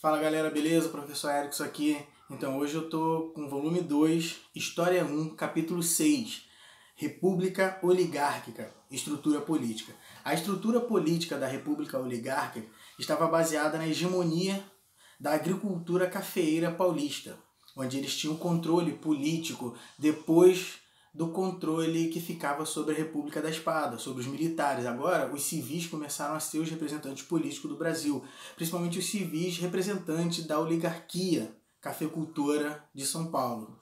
Fala galera, beleza? Professor Erickson aqui. Então hoje eu tô com volume 2, História 1, capítulo 6, República Oligárquica, Estrutura Política. A estrutura política da República Oligárquica estava baseada na hegemonia da agricultura cafeeira paulista, onde eles tinham controle político depois do controle que ficava sobre a República da Espada, sobre os militares. Agora, os civis começaram a ser os representantes políticos do Brasil, principalmente os civis representantes da oligarquia cafeicultora de São Paulo.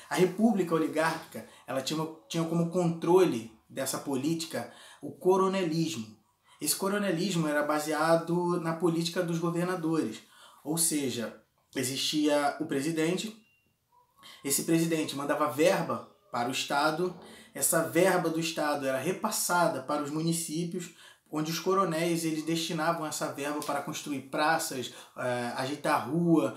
A República Oligárquica ela tinha como controle dessa política o coronelismo. Esse coronelismo era baseado na política dos governadores, ou seja, existia o presidente. Esse presidente mandava verba para o Estado, essa verba do Estado era repassada para os municípios, onde os coronéis eles destinavam essa verba para construir praças, ajeitar a rua,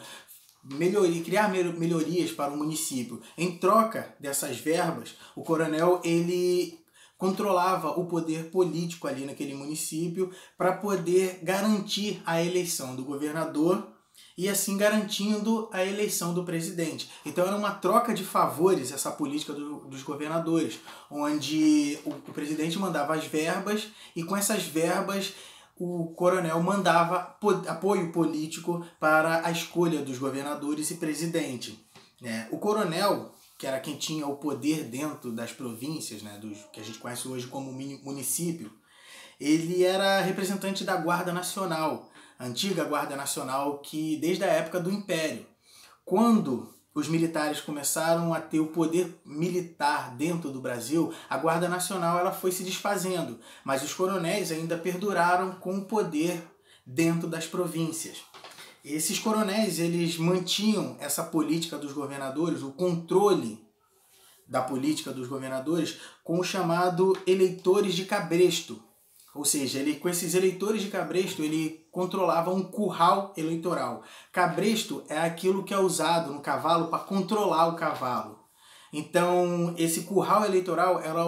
criar melhorias para o município. Em troca dessas verbas, o coronel ele controlava o poder político ali naquele município para poder garantir a eleição do governador e assim garantindo a eleição do presidente. Então era uma troca de favores essa política dos governadores, onde o presidente mandava as verbas e com essas verbas o coronel mandava apoio político para a escolha dos governadores e presidente. O coronel, que era quem tinha o poder dentro das províncias, que a gente conhece hoje como município, ele era representante da Guarda Nacional, a antiga Guarda Nacional, que desde a época do Império. Quando os militares começaram a ter o poder militar dentro do Brasil, a Guarda Nacional ela foi se desfazendo, mas os coronéis ainda perduraram com o poder dentro das províncias. Esses coronéis eles mantinham essa política dos governadores, o controle da política dos governadores, com o chamado eleitores de cabresto. Ou seja, com esses eleitores de cabresto, ele controlava um curral eleitoral. Cabresto é aquilo que é usado no cavalo para controlar o cavalo. Então, esse curral eleitoral era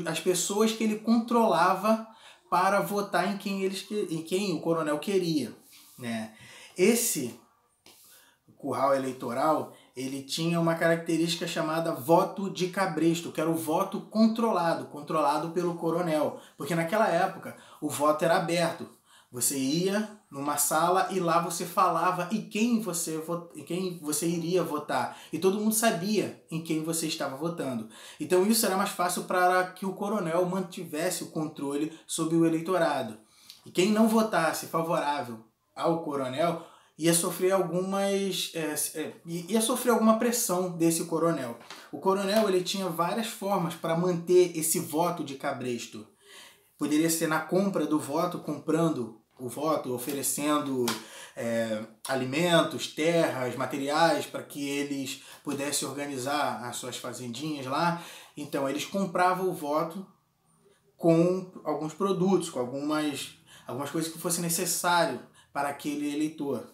as pessoas que ele controlava para votar em quem o coronel queria. Esse curral eleitoral ele tinha uma característica chamada voto de cabresto, que era o voto controlado pelo coronel. Porque naquela época o voto era aberto. Você ia numa sala e lá você falava em quem você iria votar. E todo mundo sabia em quem você estava votando. Então isso era mais fácil para que o coronel mantivesse o controle sobre o eleitorado. E quem não votasse favorável ao coronel ia sofrer alguma pressão desse coronel. O coronel ele tinha várias formas para manter esse voto de cabresto. Poderia ser na compra do voto, comprando o voto, oferecendo alimentos, terras, materiais para que eles pudessem organizar as suas fazendinhas lá. Então eles compravam o voto com alguns produtos, com algumas coisas que fossem necessárias para aquele eleitor.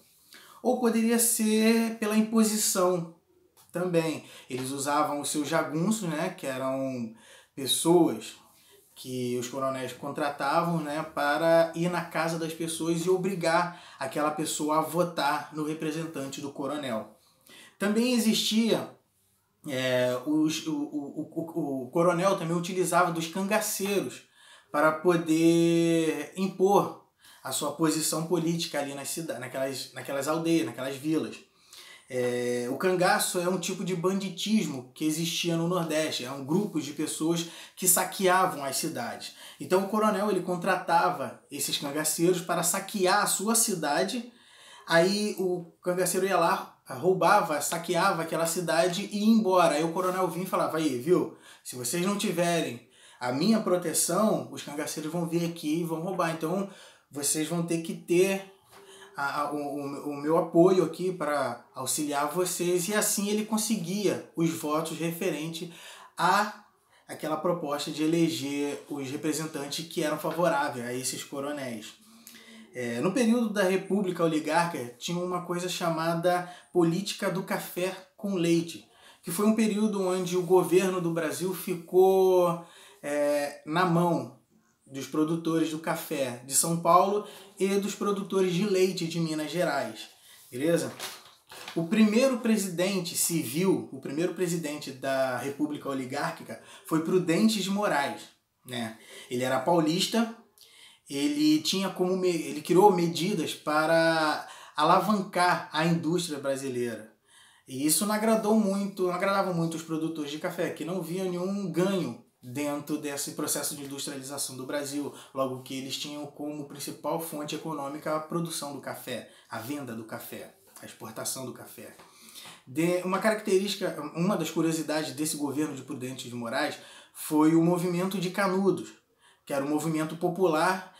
Ou poderia ser pela imposição também. Eles usavam os seus jagunços, que eram pessoas que os coronéis contratavam para ir na casa das pessoas e obrigar aquela pessoa a votar no representante do coronel. Também existia, o coronel também utilizava dos cangaceiros para poder impor a sua posição política ali naquelas aldeias, naquelas vilas. O cangaço é um tipo de banditismo que existia no Nordeste. Eram grupos de pessoas que saqueavam as cidades. Então o coronel ele contratava esses cangaceiros para saquear a sua cidade. Aí o cangaceiro ia lá, roubava, saqueava aquela cidade e ia embora. Aí o coronel vinha e falava, aí, viu? Se vocês não tiverem a minha proteção, os cangaceiros vão vir aqui e vão roubar. Então vocês vão ter que ter o meu apoio aqui para auxiliar vocês. E assim ele conseguia os votos referentes àquela proposta de eleger os representantes que eram favoráveis a esses coronéis. No período da República Oligárquica tinha uma coisa chamada política do café com leite, que foi um período onde o governo do Brasil ficou na mão dos produtores do café de São Paulo e dos produtores de leite de Minas Gerais. Beleza? O primeiro presidente civil, o primeiro presidente da República Oligárquica foi Prudentes de Moraes, né? Ele era paulista, ele criou medidas para alavancar a indústria brasileira. E isso não agradava muito os produtores de café, que não viam nenhum ganho dentro desse processo de industrialização do Brasil, logo que eles tinham como principal fonte econômica a produção do café, a venda do café, a exportação do café. Uma das curiosidades desse governo de Prudentes de Moraes foi o movimento de Canudos, que era um movimento popular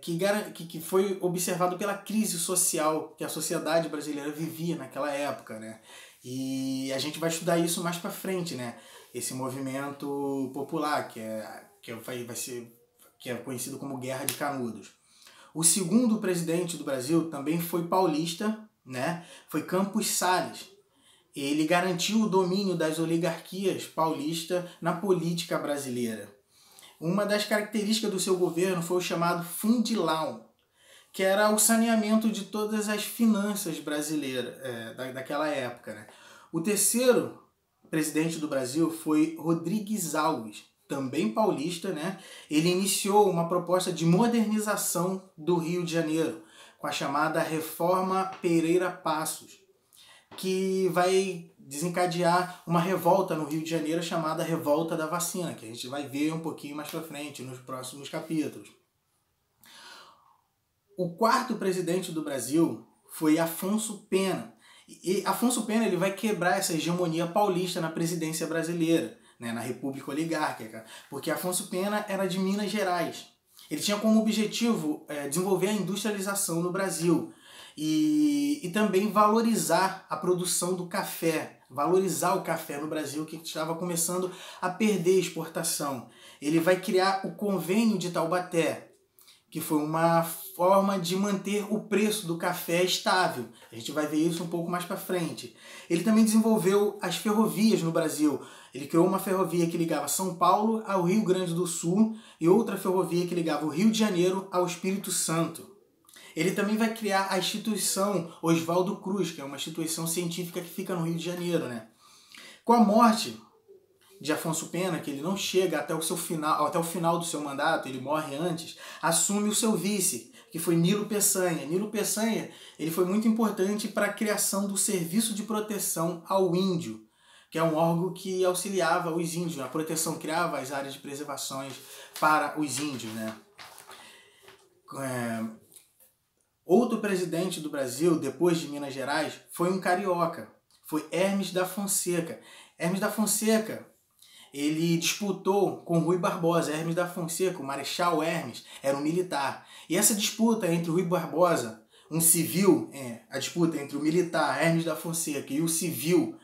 que foi observado pela crise social que a sociedade brasileira vivia naquela época, né? E a gente vai estudar isso mais para frente, né? Esse movimento popular que é conhecido como Guerra de Canudos. O segundo presidente do Brasil também foi paulista, né? Foi Campos Salles. Ele garantiu o domínio das oligarquias paulistas na política brasileira. Uma das características do seu governo foi o chamado Fundilão, que era o saneamento de todas as finanças brasileiras daquela época, né? O terceiro presidente do Brasil foi Rodrigues Alves, também paulista, né? Ele iniciou uma proposta de modernização do Rio de Janeiro, com a chamada Reforma Pereira Passos, que vai desencadear uma revolta no Rio de Janeiro chamada Revolta da Vacina, que a gente vai ver um pouquinho mais pra frente, nos próximos capítulos. O quarto presidente do Brasil foi Afonso Pena. E Afonso Pena ele vai quebrar essa hegemonia paulista na presidência brasileira, né, na República Oligárquica, porque Afonso Pena era de Minas Gerais. Ele tinha como objetivo desenvolver a industrialização no Brasil e também valorizar a produção do café, valorizar o café no Brasil, que estava começando a perder exportação. Ele vai criar o Convênio de Taubaté, que foi uma forma de manter o preço do café estável. A gente vai ver isso um pouco mais para frente. Ele também desenvolveu as ferrovias no Brasil. Ele criou uma ferrovia que ligava São Paulo ao Rio Grande do Sul e outra ferrovia que ligava o Rio de Janeiro ao Espírito Santo. Ele também vai criar a instituição Oswaldo Cruz, que é uma instituição científica que fica no Rio de Janeiro, né? Com a morte de Afonso Pena, que ele não chega até o final do seu mandato, ele morre antes, assume o seu vice, que foi Nilo Peçanha. Nilo Peçanha ele foi muito importante para a criação do Serviço de Proteção ao Índio, que é um órgão que auxiliava os índios, a proteção, criava as áreas de preservações para os índios, né? Outro presidente do Brasil, depois de Minas Gerais, foi um carioca, foi Hermes da Fonseca. Hermes da Fonseca, ele disputou com Rui Barbosa. Hermes da Fonseca, o Marechal Hermes, era um militar. E essa disputa entre o Rui Barbosa, um civil, a disputa entre o militar Hermes da Fonseca e o civil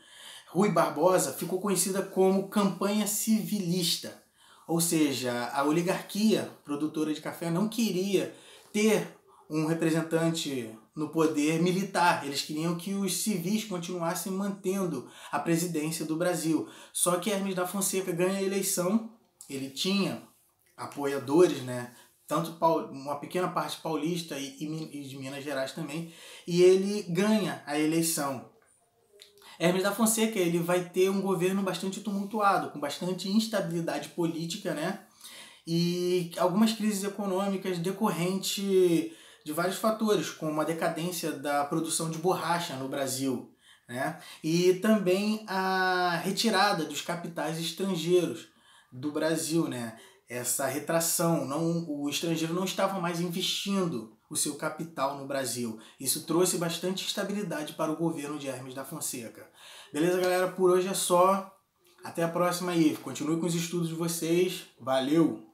Rui Barbosa ficou conhecida como campanha civilista. Ou seja, a oligarquia produtora de café não queria ter um representante no poder militar. Eles queriam que os civis continuassem mantendo a presidência do Brasil. Só que Hermes da Fonseca ganha a eleição. Ele tinha apoiadores, né? Tanto uma pequena parte paulista e de Minas Gerais também. E ele ganha a eleição. Hermes da Fonseca ele vai ter um governo bastante tumultuado, com bastante instabilidade política, né? E algumas crises econômicas decorrentes de vários fatores, como a decadência da produção de borracha no Brasil, né? E também a retirada dos capitais estrangeiros do Brasil, né? Essa retração, o estrangeiro não estava mais investindo o seu capital no Brasil. Isso trouxe bastante instabilidade para o governo de Hermes da Fonseca. Beleza, galera? Por hoje é só. Até a próxima aí. Continue com os estudos de vocês. Valeu!